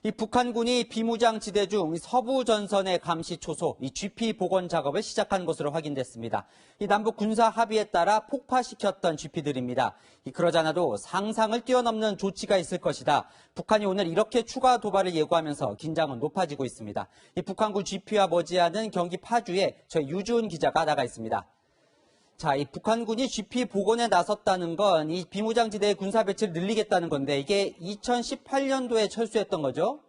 이 북한군이 비무장지대 중 서부 전선의 감시 초소, 이 GP 복원 작업을 시작한 것으로 확인됐습니다. 이 남북 군사 합의에 따라 폭파시켰던 GP들입니다. 그러자나도 상상을 뛰어넘는 조치가 있을 것이다. 북한이 오늘 이렇게 추가 도발을 예고하면서 긴장은 높아지고 있습니다. 이 북한군 GP와 머지않은 경기 파주에 저희 유주은 기자가 나가 있습니다. 자, 이 북한군이 GP 복원에 나섰다는 건 이 비무장지대의 군사 배치를 늘리겠다는 건데 이게 2018년도에 철수했던 거죠?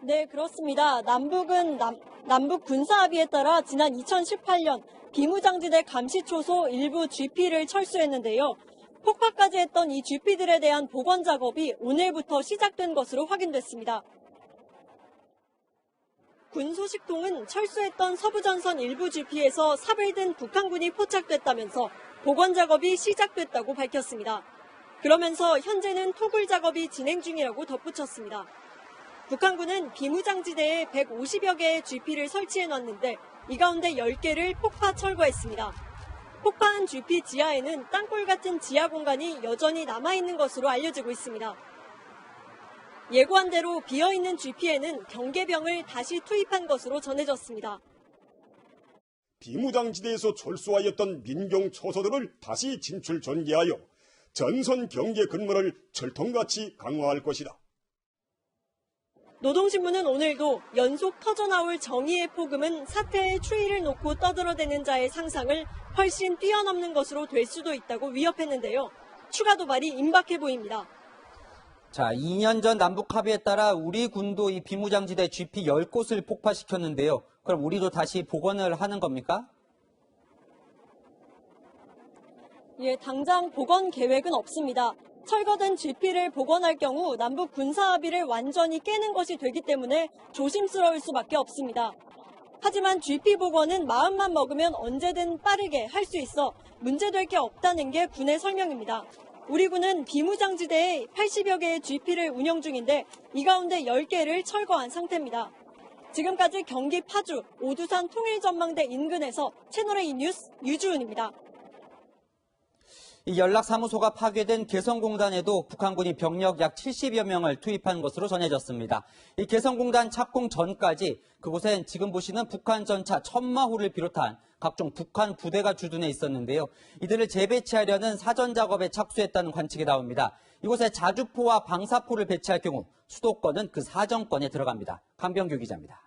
네, 그렇습니다. 남북 군사 합의에 따라 지난 2018년 비무장지대 감시 초소 일부 GP를 철수했는데요. 폭파까지 했던 이 GP들에 대한 복원 작업이 오늘부터 시작된 것으로 확인됐습니다. 군 소식통은 철수했던 서부전선 일부 GP에서 삽을 든 북한군이 포착됐다면서 복원 작업이 시작됐다고 밝혔습니다. 그러면서 현재는 토굴 작업이 진행 중이라고 덧붙였습니다. 북한군은 비무장지대에 150여 개의 GP를 설치해놨는데 이 가운데 10개를 폭파 철거했습니다. 폭파한 GP 지하에는 땅굴 같은 지하 공간이 여전히 남아있는 것으로 알려지고 있습니다. 예고한 대로 비어있는 GP에는 경계병을 다시 투입한 것으로 전해졌습니다. 비무장지대에서 철수하였던 민경 초소들을 다시 진출 전개하여 전선 경계 근무를 철통같이 강화할 것이다. 노동신문은 오늘도 연속 터져나올 정의의 폭음은 사태의 추이를 놓고 떠들어대는 자의 상상을 훨씬 뛰어넘는 것으로 될 수도 있다고 위협했는데요. 추가 도발이 임박해 보입니다. 자, 2년 전 남북 합의에 따라 우리 군도 이 비무장지대 GP 10곳을 폭파시켰는데요. 그럼 우리도 다시 복원을 하는 겁니까? 예, 당장 복원 계획은 없습니다. 철거된 GP를 복원할 경우 남북 군사 합의를 완전히 깨는 것이 되기 때문에 조심스러울 수밖에 없습니다. 하지만 GP 복원은 마음만 먹으면 언제든 빠르게 할 수 있어 문제될 게 없다는 게 군의 설명입니다. 우리 군은 비무장지대에 80여 개의 GP를 운영 중인데 이 가운데 10개를 철거한 상태입니다. 지금까지 경기 파주 오두산 통일전망대 인근에서 채널A 뉴스 유주은입니다. 이 연락사무소가 파괴된 개성공단에도 북한군이 병력 약 70여 명을 투입한 것으로 전해졌습니다. 이 개성공단 착공 전까지 그곳엔 지금 보시는 북한 전차 천마호를 비롯한 각종 북한 부대가 주둔해 있었는데요. 이들을 재배치하려는 사전 작업에 착수했다는 관측이 나옵니다. 이곳에 자주포와 방사포를 배치할 경우 수도권은 그 사정권에 들어갑니다. 강병규 기자입니다.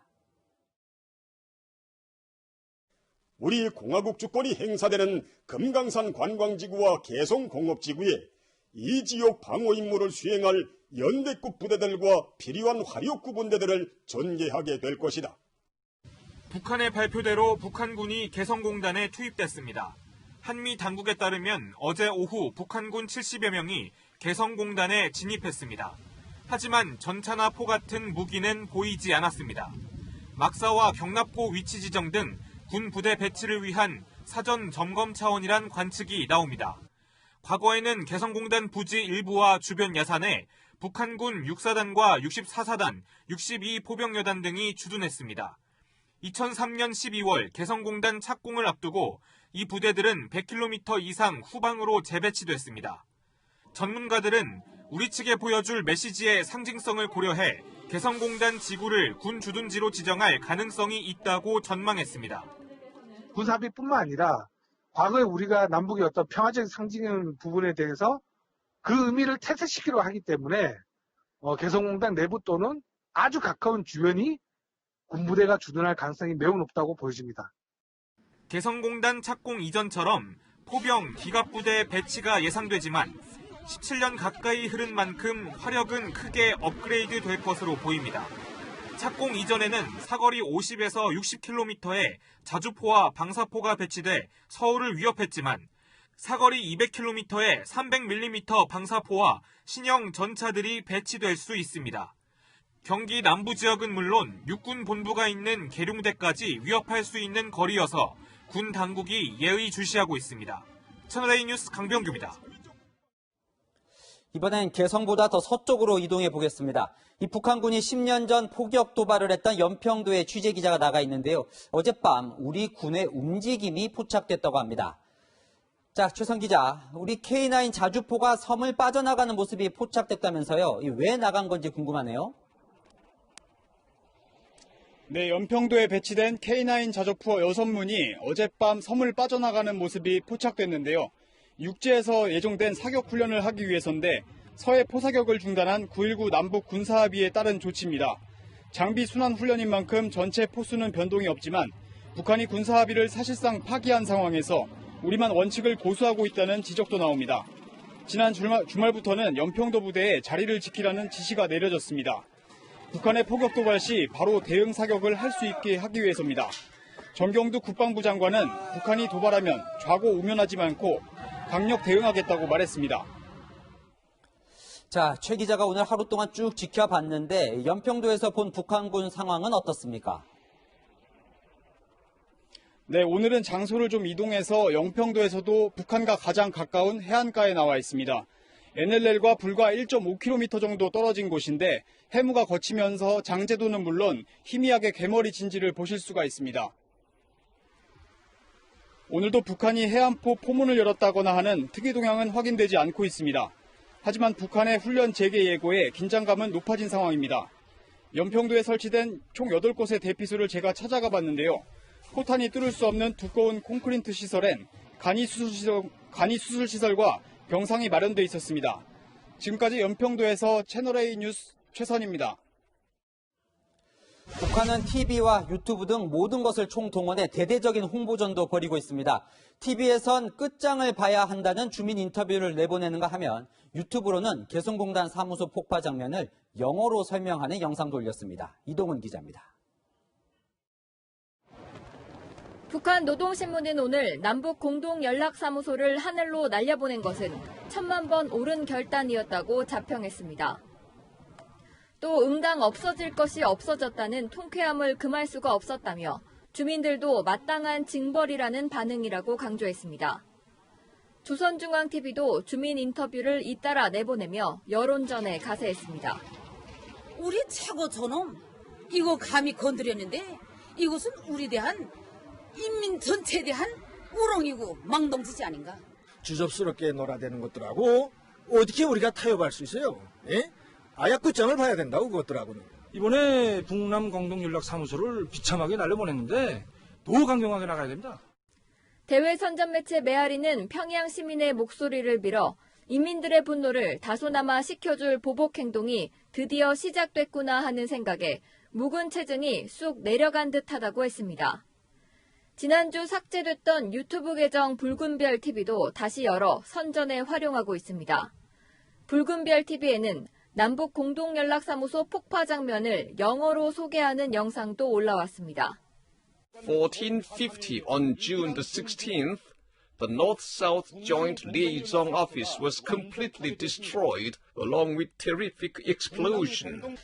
우리 공화국 주권이 행사되는 금강산 관광지구와 개성공업지구에 이 지역 방어 임무를 수행할 연대급 부대들과 필요한 화력구 분대들을 전개하게 될 것이다. 북한의 발표대로 북한군이 개성공단에 투입됐습니다. 한미 당국에 따르면 어제 오후 북한군 70여 명이 개성공단에 진입했습니다. 하지만 전차나 포 같은 무기는 보이지 않았습니다. 막사와 경납고 위치 지정 등 군 부대 배치를 위한 사전 점검 차원이란 관측이 나옵니다. 과거에는 개성공단 부지 일부와 주변 야산에 북한군 6사단과 64사단, 62포병여단 등이 주둔했습니다. 2003년 12월 개성공단 착공을 앞두고 이 부대들은 100km 이상 후방으로 재배치됐습니다. 전문가들은 우리 측에 보여줄 메시지의 상징성을 고려해 개성공단 지구를 군 주둔지로 지정할 가능성이 있다고 전망했습니다. 군사합의뿐만 아니라 과거에 우리가 남북의 어떤 평화적 상징인 부분에 대해서 그 의미를 퇴색시키려 하기 때문에 개성공단 내부 또는 아주 가까운 주변이 군부대가 주둔할 가능성이 매우 높다고 보여집니다. 개성공단 착공 이전처럼 포병, 기갑부대 배치가 예상되지만 17년 가까이 흐른 만큼 화력은 크게 업그레이드 될 것으로 보입니다. 착공 이전에는 사거리 50에서 60km의 자주포와 방사포가 배치돼 서울을 위협했지만 사거리 200km의 300mm 방사포와 신형 전차들이 배치될 수 있습니다. 경기 남부 지역은 물론 육군 본부가 있는 계룡대까지 위협할 수 있는 거리여서 군 당국이 예의주시하고 있습니다. 채널A 뉴스 강병규입니다. 이번엔 개성보다 더 서쪽으로 이동해 보겠습니다. 이 북한군이 10년 전 포격 도발을 했던 연평도에 취재기자가 나가 있는데요. 어젯밤 우리 군의 움직임이 포착됐다고 합니다. 자, 최선 기자, 우리 K9 자주포가 섬을 빠져나가는 모습이 포착됐다면서요. 왜 나간 건지 궁금하네요. 네, 연평도에 배치된 K9 자주포 6문이 어젯밤 섬을 빠져나가는 모습이 포착됐는데요. 육지에서 예정된 사격 훈련을 하기 위해서인데 서해 포사격을 중단한 9.19 남북 군사합의에 따른 조치입니다. 장비 순환 훈련인 만큼 전체 포수는 변동이 없지만 북한이 군사합의를 사실상 파기한 상황에서 우리만 원칙을 고수하고 있다는 지적도 나옵니다. 지난 주말부터는 연평도 부대에 자리를 지키라는 지시가 내려졌습니다. 북한의 포격 도발 시 바로 대응 사격을 할 수 있게 하기 위해서입니다. 정경두 국방부 장관은 북한이 도발하면 좌고 우면하지 않고 강력 대응하겠다고 말했습니다. 자, 최 기자가 오늘 하루 동안 쭉 지켜봤는데 연평도에서 본 북한군 상황은 어떻습니까? 네, 오늘은 장소를 좀 이동해서 영평도에서도 북한과 가장 가까운 해안가에 나와 있습니다. NLL과 불과 1.5km 정도 떨어진 곳인데 해무가 거치면서 장제도는 물론 희미하게 개머리 진지를 보실 수가 있습니다. 오늘도 북한이 해안포 포문을 열었다거나 하는 특이 동향은 확인되지 않고 있습니다. 하지만 북한의 훈련 재개 예고에 긴장감은 높아진 상황입니다. 연평도에 설치된 총 8곳의 대피소를 제가 찾아가 봤는데요. 포탄이 뚫을 수 없는 두꺼운 콘크리트 시설엔 간이 수술 시설과 병상이 마련돼 있었습니다. 지금까지 연평도에서 채널A 뉴스 최선입니다. 북한은 TV와 유튜브 등 모든 것을 총동원해 대대적인 홍보전도 벌이고 있습니다. TV에선 끝장을 봐야 한다는 주민 인터뷰를 내보내는가 하면 유튜브로는 개성공단 사무소 폭파 장면을 영어로 설명하는 영상도 올렸습니다. 이동훈 기자입니다. 북한 노동신문은 오늘 남북 공동연락사무소를 하늘로 날려보낸 것은 1000만 번 옳은 결단이었다고 자평했습니다. 또 응당 없어질 것이 없어졌다는 통쾌함을 금할 수가 없었다며 주민들도 마땅한 징벌이라는 반응이라고 강조했습니다. 조선중앙TV도 주민 인터뷰를 잇따라 내보내며 여론전에 가세했습니다. 우리 최고 저놈 이거 감히 건드렸는데 이것은 우리 대한 인민 전체에 대한 우롱이고 망동지지 아닌가? 주접스럽게 놀아대는 것들하고 어떻게 우리가 타협할 수 있어요? 예? 아야 끝장을 봐야 된다고 그것들하고는. 이번에 북남 공동연락사무소를 비참하게 날려보냈는데 더 강경하게 나가야 됩니다. 대외 선전 매체 메아리는 평양 시민의 목소리를 빌어 인민들의 분노를 다소나마 식혀줄 보복 행동이 드디어 시작됐구나 하는 생각에 묵은 체증이 쑥 내려간 듯하다고 했습니다. 지난주 삭제됐던 유튜브 계정 붉은별 TV도 다시 열어 선전에 활용하고 있습니다. 붉은별 TV에는 남북 공동연락사무소 폭파 장면을 영어로 소개하는 영상도 올라왔습니다. 1450 on June the 16th, the North-South Joint Liaison Office was completely destroyed along with terrific explosion.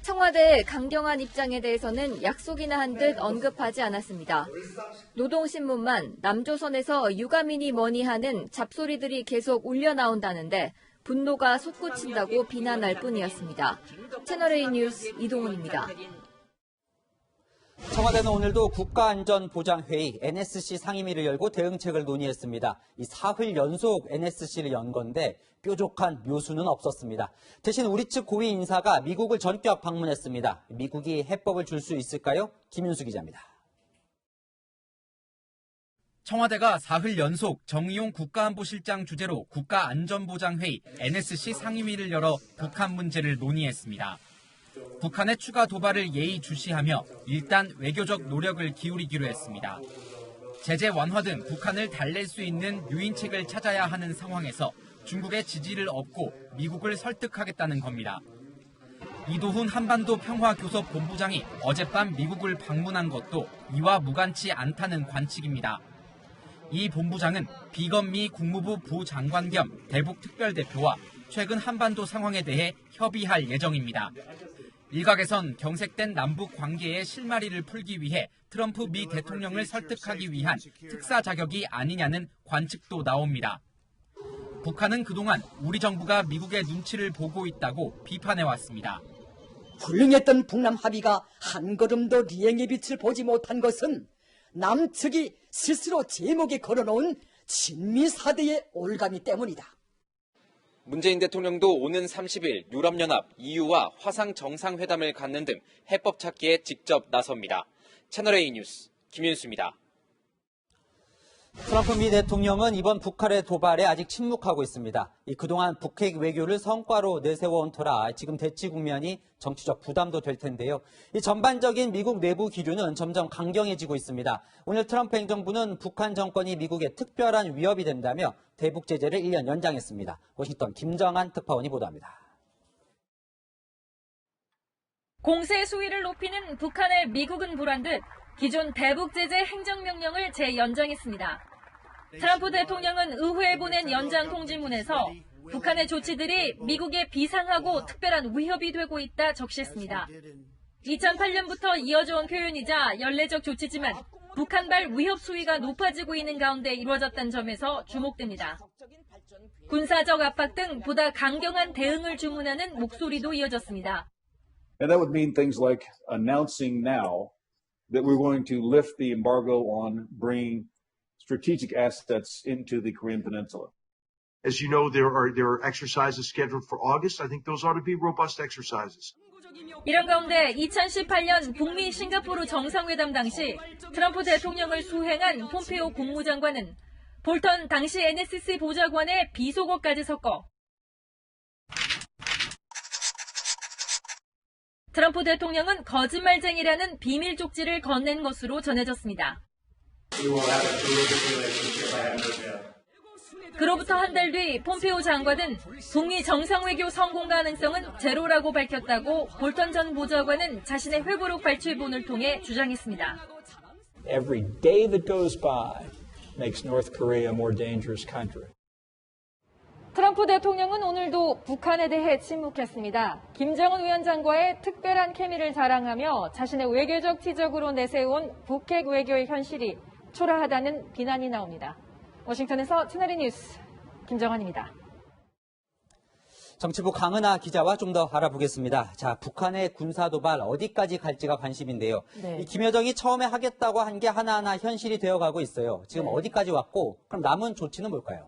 청와대의 강경한 입장에 대해서는 약속이나 한 듯 언급하지 않았습니다. 노동신문만 남조선에서 유가민이 뭐니 하는 잡소리들이 계속 울려 나온다는데 분노가 솟구친다고 비난할 뿐이었습니다. 채널A 뉴스 이동훈입니다. 청와대는 오늘도 국가안전보장회의 NSC 상임위를 열고 대응책을 논의했습니다. 이 사흘 연속 NSC를 연 건데 뾰족한 묘수는 없었습니다. 대신 우리 측 고위 인사가 미국을 전격 방문했습니다. 미국이 해법을 줄 수 있을까요? 김윤수 기자입니다. 청와대가 사흘 연속 정의용 국가안보실장 주재로 국가안전보장회의 NSC 상임위를 열어 북한 문제를 논의했습니다. 북한의 추가 도발을 예의주시하며 일단 외교적 노력을 기울이기로 했습니다. 제재 완화 등 북한을 달랠 수 있는 유인책을 찾아야 하는 상황에서 중국의 지지를 얻고 미국을 설득하겠다는 겁니다. 이도훈 한반도 평화교섭 본부장이 어젯밤 미국을 방문한 것도 이와 무관치 않다는 관측입니다. 이 본부장은 비건미 국무부 부장관 겸 대북 특별대표와 최근 한반도 상황에 대해 협의할 예정입니다. 일각에선 경색된 남북 관계의 실마리를 풀기 위해 트럼프 미 대통령을 설득하기 위한 특사 자격이 아니냐는 관측도 나옵니다. 북한은 그동안 우리 정부가 미국의 눈치를 보고 있다고 비판해왔습니다. 불능했던 북남 합의가 한 걸음도 리행의 빛을 보지 못한 것은 남측이 스스로 제목에 걸어놓은 친미사대의 올가미 때문이다. 문재인 대통령도 오는 30일 유럽연합, EU와 화상 정상회담을 갖는 등 해법 찾기에 직접 나섭니다. 채널A 뉴스 김윤수입니다. 트럼프 미 대통령은 이번 북한의 도발에 아직 침묵하고 있습니다. 그동안 북핵 외교를 성과로 내세워온 터라 지금 대치 국면이 정치적 부담도 될 텐데요. 이 전반적인 미국 내부 기류는 점점 강경해지고 있습니다. 오늘 트럼프 행정부는 북한 정권이 미국의 특별한 위협이 된다며 대북 제재를 1년 연장했습니다. 워싱턴 김정한 특파원이 보도합니다. 공세 수위를 높이는 북한의 미국은 보란 듯 기존 대북 제재 행정명령을 재연장했습니다. 트럼프 대통령은 의회에 보낸 연장 통지문에서 북한의 조치들이 미국의 비상하고 특별한 위협이 되고 있다 적시했습니다. 2008년부터 이어져온 표현이자 연례적 조치지만 북한발 위협 수위가 높아지고 있는 가운데 이루어졌다는 점에서 주목됩니다. 군사적 압박 등 보다 강경한 대응을 주문하는 목소리도 이어졌습니다. And that would mean things like announcing now that we're going to lift the embargo on bringing strategic assets into the Korean Peninsula. As you know, there are exercises scheduled for August. I think those ought to be robust exercises. 이런 가운데 2018년 북미 싱가포르 정상회담 당시 트럼프 대통령을 수행한 폼페오 국무장관은 볼턴 당시 NSC 보좌관의 비속어까지 섞어 트럼프 대통령은 거짓말쟁이라는 비밀 쪽지를 건넨 것으로 전해졌습니다. 그로부터 한 달 뒤 폼페오 장관은 북미 정상외교 성공 가능성은 제로라고 밝혔다고 볼턴 전 보좌관은 자신의 회고록 발췌본을 통해 주장했습니다. Every day that goes by makes North Korea a more dangerous country. 트럼프 대통령은 오늘도 북한에 대해 침묵했습니다. 김정은 위원장과의 특별한 케미를 자랑하며 자신의 외교적 티적으로 내세운 북핵 외교의 현실이 초라하다는 비난이 나옵니다. 워싱턴에서 채널A 뉴스 김정환입니다. 정치부 강은하 기자와 좀 더 알아보겠습니다. 자, 북한의 군사 도발 어디까지 갈지가 관심인데요. 네. 이 김여정이 처음에 하겠다고 한 게 하나하나 현실이 되어가고 있어요. 지금 어디까지 왔고 그럼 남은 조치는 뭘까요?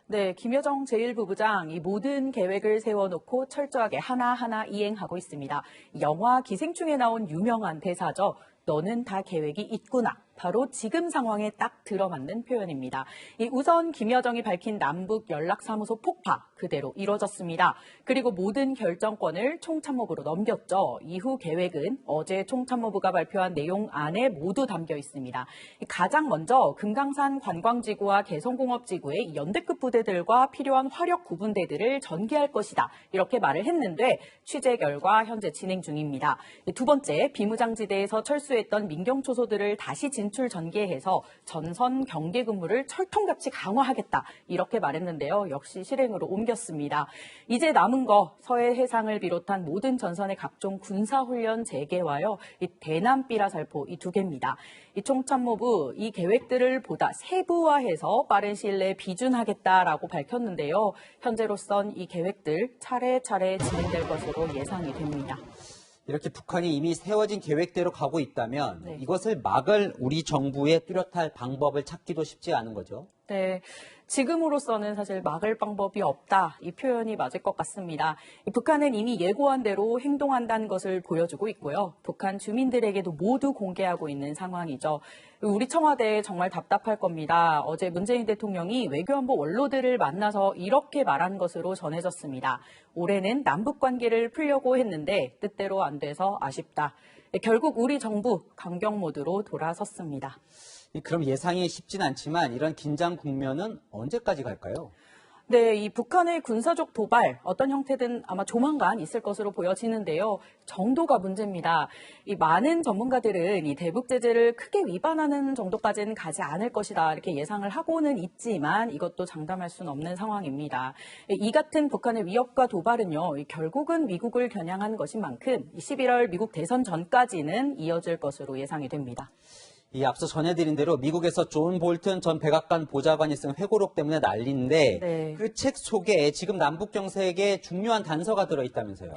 네, 김여정 제1부부장 이 모든 계획을 세워놓고 철저하게 하나하나 이행하고 있습니다. 영화 기생충에 나온 유명한 대사죠. 너는 다 계획이 있구나. 바로 지금 상황에 딱 들어맞는 표현입니다. 우선 김여정이 밝힌 남북 연락사무소 폭파 그대로 이뤄졌습니다. 그리고 모든 결정권을 총참모부로 넘겼죠. 이후 계획은 어제 총참모부가 발표한 내용 안에 모두 담겨 있습니다. 가장 먼저 금강산 관광지구와 개성공업지구의 연대급 부대들과 필요한 화력 구분대들을 전개할 것이다. 이렇게 말을 했는데 취재 결과 현재 진행 중입니다. 두 번째, 비무장지대에서 철수했던 민경초소들을 다시 진출 전개해서 전선 경계 근무를 철통같이 강화하겠다. 이렇게 말했는데요. 역시 실행으로 옮겼습니다. 이제 남은 거 서해 해상을 비롯한 모든 전선의 각종 군사훈련 재개와요. 이 대남비라살포 이 두 개입니다. 이 총참모부 이 계획들을 보다 세부화해서 빠른 시일 내에 비준하겠다라고 밝혔는데요. 현재로선 이 계획들 차례차례 진행될 것으로 예상이 됩니다. 이렇게 북한이 이미 세워진 계획대로 가고 있다면 이것을 막을 우리 정부의 뚜렷할 방법을 찾기도 쉽지 않은 거죠. 네, 지금으로서는 사실 막을 방법이 없다. 이 표현이 맞을 것 같습니다. 북한은 이미 예고한 대로 행동한다는 것을 보여주고 있고요. 북한 주민들에게도 모두 공개하고 있는 상황이죠. 우리 청와대 정말 답답할 겁니다. 어제 문재인 대통령이 외교안보 원로들을 만나서 이렇게 말한 것으로 전해졌습니다. 올해는 남북 관계를 풀려고 했는데 뜻대로 안 돼서 아쉽다. 결국 우리 정부 강경 모드로 돌아섰습니다. 그럼 예상이 쉽진 않지만 이런 긴장 국면은 언제까지 갈까요? 네, 이 북한의 군사적 도발 어떤 형태든 아마 조만간 있을 것으로 보여지는데요. 정도가 문제입니다. 이 많은 전문가들은 이 대북 제재를 크게 위반하는 정도까지는 가지 않을 것이다 이렇게 예상을 하고는 있지만 이것도 장담할 수는 없는 상황입니다. 이 같은 북한의 위협과 도발은요, 결국은 미국을 겨냥한 것인 만큼 11월 미국 대선 전까지는 이어질 것으로 예상이 됩니다. 앞서 전해드린 대로 미국에서 존 볼튼 전 백악관 보좌관이 쓴 회고록 때문에 난리인데 그 책 속에 지금 남북 정세에 중요한 단서가 들어있다면서요.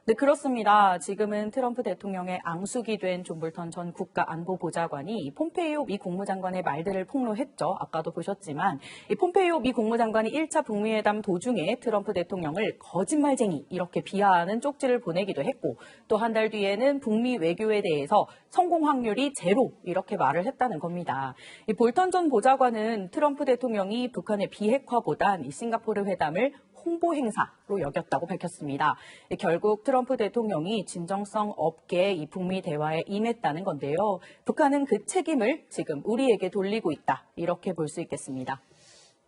네, 그렇습니다. 지금은 트럼프 대통령의 앙숙이 된 존 볼턴 전 국가안보보좌관이 폼페이오 미 국무장관의 말들을 폭로했죠. 아까도 보셨지만 이 폼페이오 미 국무장관이 1차 북미회담 도중에 트럼프 대통령을 거짓말쟁이 이렇게 비하하는 쪽지를 보내기도 했고 또 한 달 뒤에는 북미 외교에 대해서 성공 확률이 제로 이렇게 말을 했다는 겁니다. 이 볼턴 전 보좌관은 트럼프 대통령이 북한의 비핵화보단 이 싱가포르 회담을 홍보 행사로 여겼다고 밝혔습니다. 결국 트럼프 대통령이 진정성 없게 이 북미 대화에 임했다는 건데요. 북한은 그 책임을 지금 우리에게 돌리고 있다. 이렇게 볼 수 있겠습니다.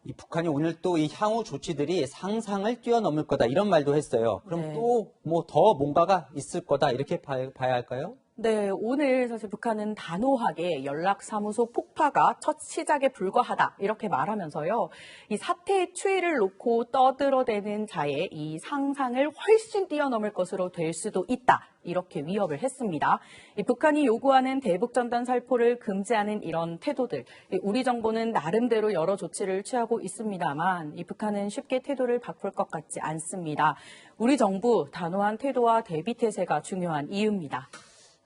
이 북한이 오늘 또 이 향후 조치들이 상상을 뛰어넘을 거다 이런 말도 했어요. 그럼 네. 또 뭐 더 뭔가가 있을 거다 이렇게 봐야 할까요? 네, 오늘 사실 북한은 단호하게 연락사무소 폭파가 첫 시작에 불과하다 이렇게 말하면서요. 이 사태의 추이를 놓고 떠들어대는 자의 이 상상을 훨씬 뛰어넘을 것으로 될 수도 있다. 이렇게 위협을 했습니다. 이 북한이 요구하는 대북전단 살포를 금지하는 이런 태도들, 우리 정부는 나름대로 여러 조치를 취하고 있습니다만 이 북한은 쉽게 태도를 바꿀 것 같지 않습니다. 우리 정부 단호한 태도와 대비 태세가 중요한 이유입니다.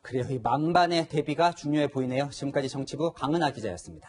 그래요. 이 만반의 대비가 중요해 보이네요. 지금까지 정치부 강은하 기자였습니다.